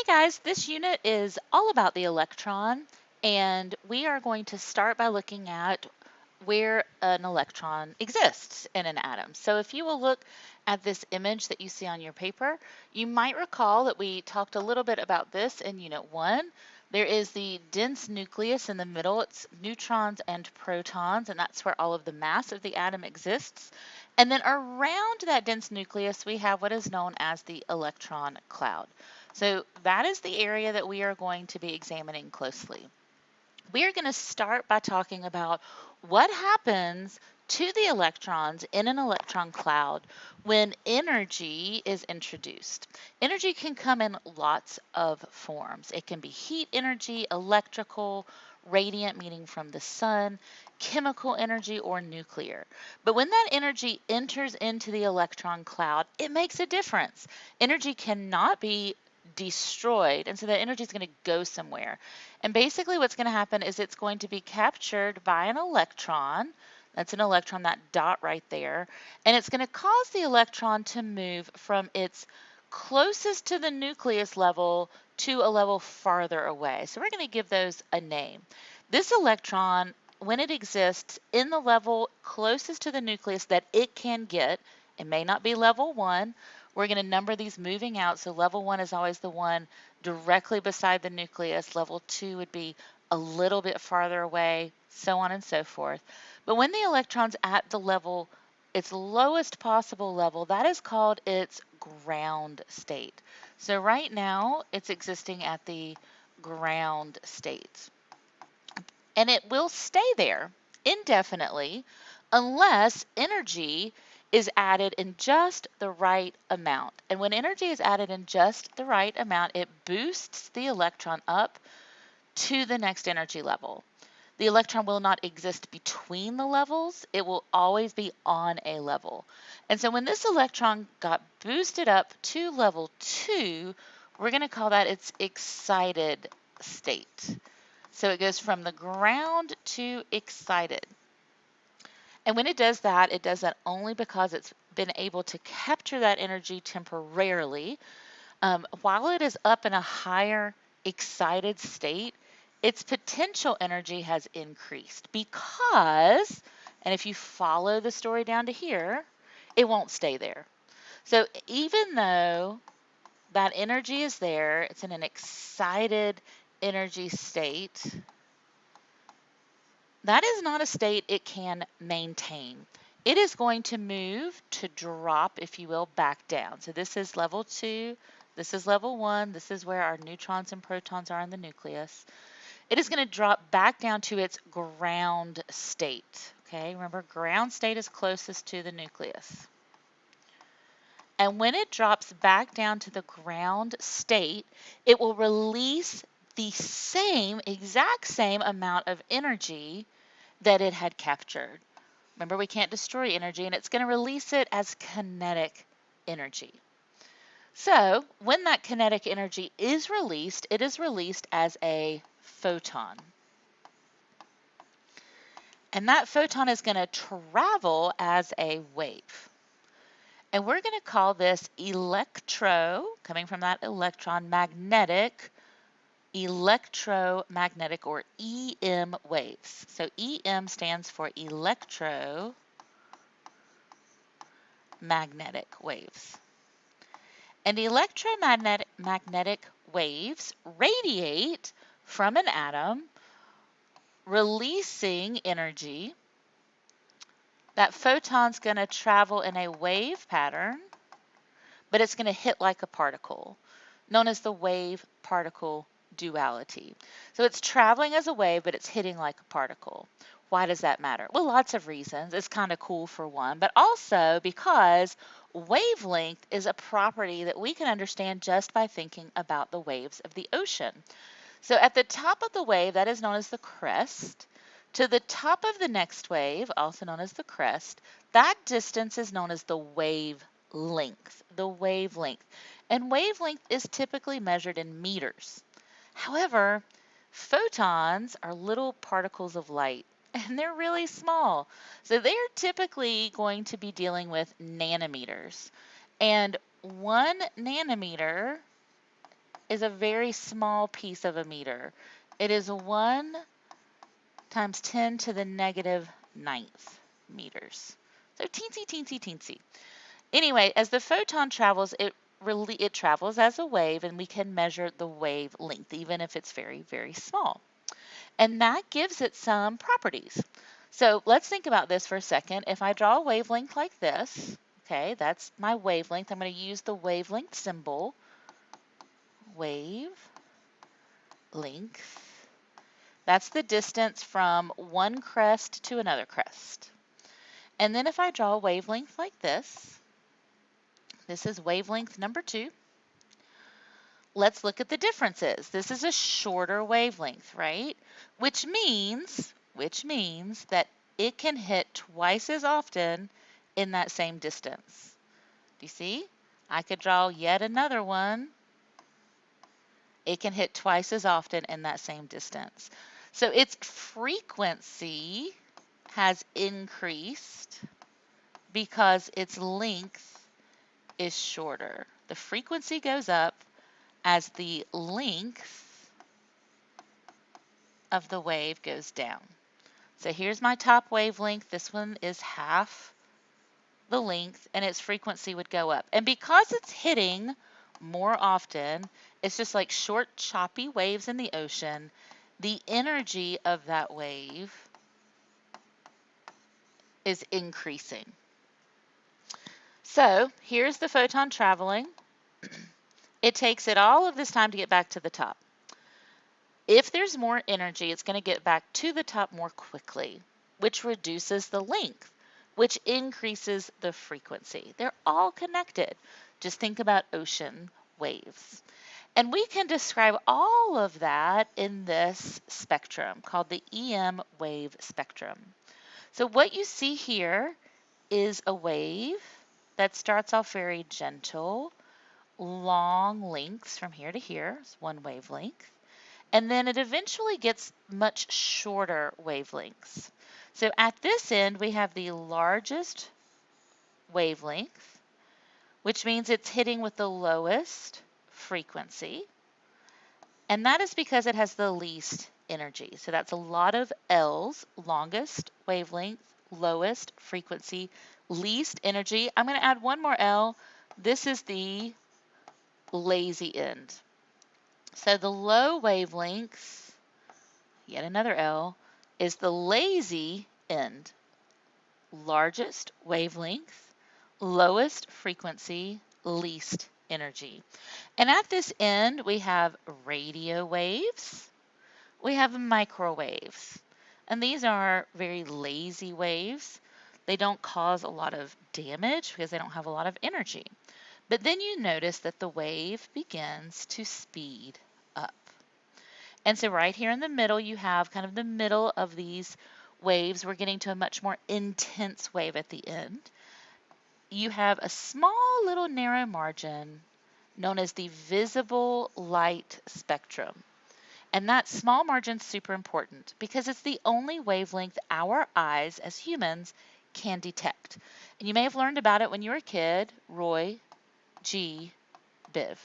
Guys, this unit is all about the electron, and we are going to start by looking at where an electron exists in an atom. So if you will look at this image that you see on your paper, you might recall that we talked a little bit about this in Unit 1. There is the dense nucleus in the middle. It's neutrons and protons, and that's where all of the mass of the atom exists. And then around that dense nucleus, we have what is known as the electron cloud. So that is the area that we are going to be examining closely. We are going to start by talking about what happens to the electrons in an electron cloud when energy is introduced. Energy can come in lots of forms. It can be heat energy, electrical, radiant, meaning from the sun, chemical energy, or nuclear. But when that energy enters into the electron cloud, it makes a difference. Energy cannot be destroyed, and so that energy is going to go somewhere. And basically what's going to happen is it's going to be captured by an electron. That's an electron, that dot right there. And it's going to cause the electron to move from its closest to the nucleus level to a level farther away. So we're going to give those a name. This electron, when it exists in the level closest to the nucleus that it can get, it may not be level 1. We're going to number these moving out. So level 1 is always the one directly beside the nucleus. Level 2 would be a little bit farther away, so on and so forth. But when the electron's at the level, its lowest possible level, that is called its ground state. So right now, it's existing at the ground state. And it will stay there indefinitely unless energy is added in just the right amount. And when energy is added in just the right amount, it boosts the electron up to the next energy level. The electron will not exist between the levels. It will always be on a level. And so when this electron got boosted up to level 2, we're going to call that its excited state. So it goes from the ground to excited. And when it does that only because it's been able to capture that energy temporarily. While it is up in a higher excited state, its potential energy has increased because, and if you follow the story down to here, it won't stay there. So even though that energy is there, it's in an excited energy state, that is not a state it can maintain. It is going to move to drop, if you will, back down. So this is level 2, this is level 1, this is where our neutrons and protons are in the nucleus. It is going to drop back down to its ground state. Okay, remember, ground state is closest to the nucleus. And when it drops back down to the ground state, it will release the exact same amount of energy that it had captured. Remember, we can't destroy energy, and it's going to release it as kinetic energy. So when that kinetic energy is released, it is released as a photon. And that photon is going to travel as a wave. And we're going to call this coming from that electron, electromagnetic or EM waves. So EM stands for electromagnetic waves. And electromagnetic waves radiate from an atom, releasing energy. That photon's going to travel in a wave pattern, but it's going to hit like a particle, known as the wave-particle duality. So it's traveling as a wave, but it's hitting like a particle. Why does that matter? Well, lots of reasons. It's kind of cool for one, but also because wavelength is a property that we can understand just by thinking about the waves of the ocean. So at the top of the wave, that is known as the crest. To the top of the next wave, also known as the crest, that distance is known as the wavelength. And wavelength is typically measured in meters. However, photons are little particles of light, and they're really small. So they're typically going to be dealing with nanometers. And 1 nanometer is a very small piece of a meter. It is 1 times 10 to the negative ninth meters. So teensy, teensy, teensy. Anyway, as the photon travels, it travels as a wave, and we can measure the wavelength, even if it's very, very small. And that gives it some properties. So let's think about this for a second. If I draw a wavelength like this, okay, that's my wavelength. I'm going to use the wavelength symbol, wave length. That's the distance from one crest to another crest. And then if I draw a wavelength like this is wavelength number 2. Let's look at the differences. This is a shorter wavelength, right? Which means that it can hit twice as often in that same distance. Do you see? I could draw yet another one. It can hit twice as often in that same distance. So its frequency has increased because its length is shorter. The frequency goes up as the length of the wave goes down. So here's my top wavelength. This one is half the length, and its frequency would go up. And because it's hitting more often, it's just like short, choppy waves in the ocean, the energy of that wave is increasing. So here's the photon traveling. It takes it all of this time to get back to the top. If there's more energy, it's going to get back to the top more quickly, which reduces the length, which increases the frequency. They're all connected. Just think about ocean waves. And we can describe all of that in this spectrum called the EM wave spectrum. So what you see here is a wave that starts off very gentle, long lengths from here to here. It's one wavelength. And then it eventually gets much shorter wavelengths. So at this end, we have the largest wavelength, which means it's hitting with the lowest frequency. And that is because it has the least energy. So that's a lot of L's, longest wavelength, lowest frequency, least energy. I'm going to add one more L. This is the lazy end. So the low wavelengths, yet another L, is the lazy end. Largest wavelength, lowest frequency, least energy. And at this end, we have radio waves, we have microwaves. And these are very lazy waves. They don't cause a lot of damage because they don't have a lot of energy. But then you notice that the wave begins to speed up. And so right here in the middle, you have kind of the middle of these waves. We're getting to a much more intense wave at the end. You have a small little narrow margin known as the visible light spectrum. And that small margin is super important because it's the only wavelength our eyes as humans can detect. And you may have learned about it when you were a kid, Roy G. Biv.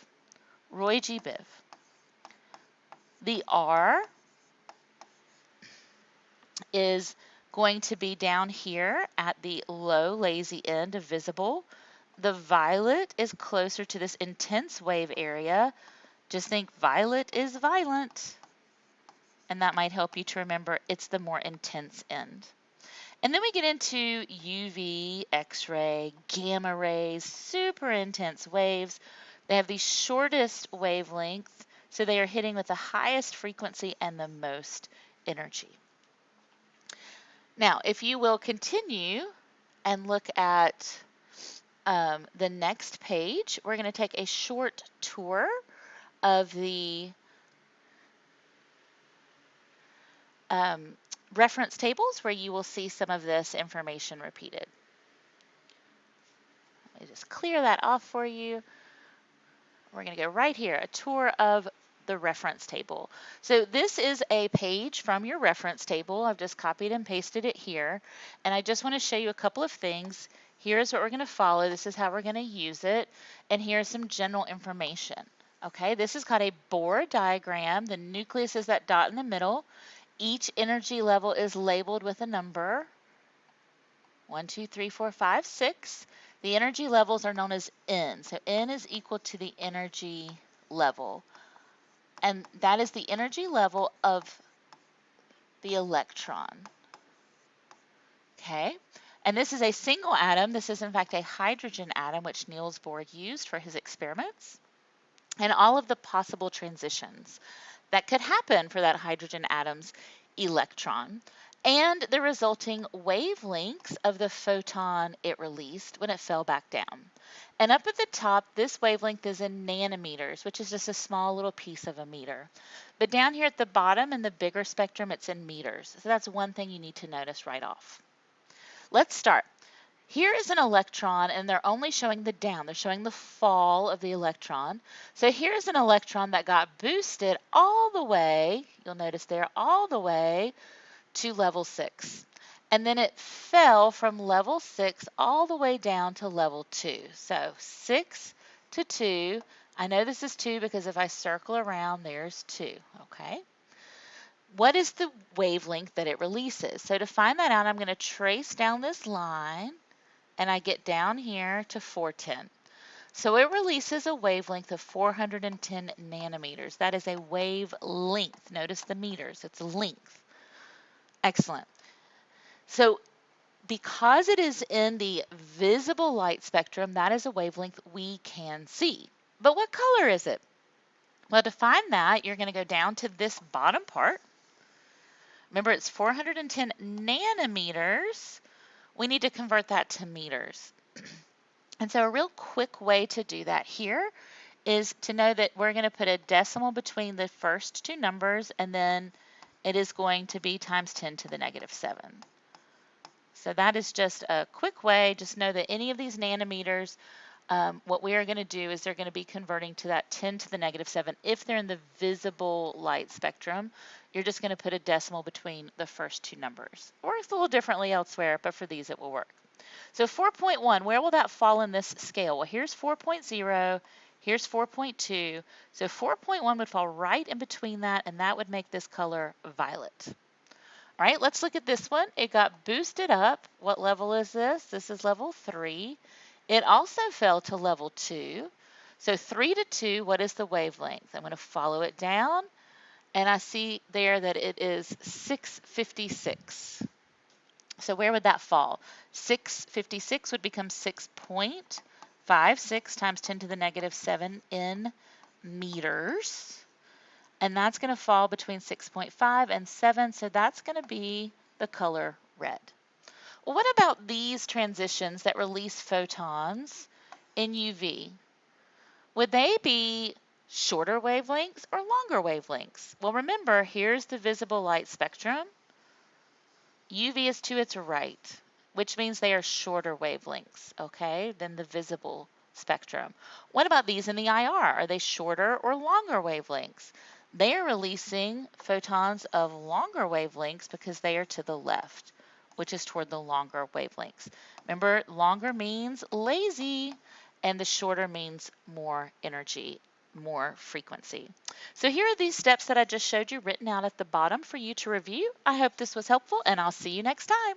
Roy G. Biv. The R is going to be down here at the low lazy end of visible. The violet is closer to this intense wave area. Just think violet is violent. And that might help you to remember it's the more intense end. And then we get into UV, X-ray, gamma rays, super intense waves. They have the shortest wavelengths, so they are hitting with the highest frequency and the most energy. Now, if you will continue and look at the next page, we're going to take a short tour of the reference tables where you will see some of this information repeated. Let me just clear that off for you. We're going to go right here, a tour of the reference table. So this is a page from your reference table. I've just copied and pasted it here. And I just want to show you a couple of things. Here's what we're going to follow. This is how we're going to use it. And here's some general information Okay, this is called a Bohr diagram. The nucleus is that dot in the middle. Each energy level is labeled with a number. 1, 2, 3, 4, 5, 6. The energy levels are known as N. So N is equal to the energy level. And that is the energy level of the electron. Okay? And this is a single atom. This is, in fact, a hydrogen atom, which Niels Bohr used for his experiments. And all of the possible transitions that could happen for that hydrogen atom's electron, and the resulting wavelengths of the photon it released when it fell back down. And up at the top, this wavelength is in nanometers, which is just a small little piece of a meter. But down here at the bottom in the bigger spectrum, it's in meters. So that's one thing you need to notice right off. Let's start. Here is an electron, and they're only showing the down. They're showing the fall of the electron. So here's an electron that got boosted all the way, you'll notice there, all the way to level 6. And then it fell from level 6 all the way down to level 2. So 6 to 2. I know this is 2 because if I circle around, there's 2, okay? What is the wavelength that it releases? So to find that out, I'm going to trace down this line, and I get down here to 410. So it releases a wavelength of 410 nanometers. That is a wavelength. Notice the meters, it's length. Excellent. So because it is in the visible light spectrum, that is a wavelength we can see. But what color is it? Well, to find that, you're going to go down to this bottom part. Remember, it's 410 nanometers. We need to convert that to meters. And so a real quick way to do that here is to know that we're going to put a decimal between the first two numbers, and then it is going to be times 10 to the negative 7. So that is just a quick way. Just know that any of these nanometers, what we are going to do is they're going to be converting to that 10 to the negative 7. If they're in the visible light spectrum, you're just going to put a decimal between the first two numbers. It works a little differently elsewhere, but for these it will work. So 4.1, where will that fall in this scale? Well, here's 4.0, here's 4.2. So 4.1 would fall right in between that, and that would make this color violet. All right, let's look at this one. It got boosted up. What level is this? This is level 3. It also fell to level 2. So 3 to 2, what is the wavelength? I'm going to follow it down, and I see there that it is 656. So where would that fall? 656 would become 6.56 times 10 to the negative 7 in meters. And that's going to fall between 6.5 and 7, so that's going to be the color red. Well, what about these transitions that release photons in UV? Would they be shorter wavelengths or longer wavelengths? Well, remember, here's the visible light spectrum. UV is to its right, which means they are shorter wavelengths, okay, than the visible spectrum. What about these in the IR? Are they shorter or longer wavelengths? They are releasing photons of longer wavelengths because they are to the left, which is toward the longer wavelengths. Remember, longer means lazy, and the shorter means more energy, more frequency. So here are these steps that I just showed you written out at the bottom for you to review. I hope this was helpful, and I'll see you next time.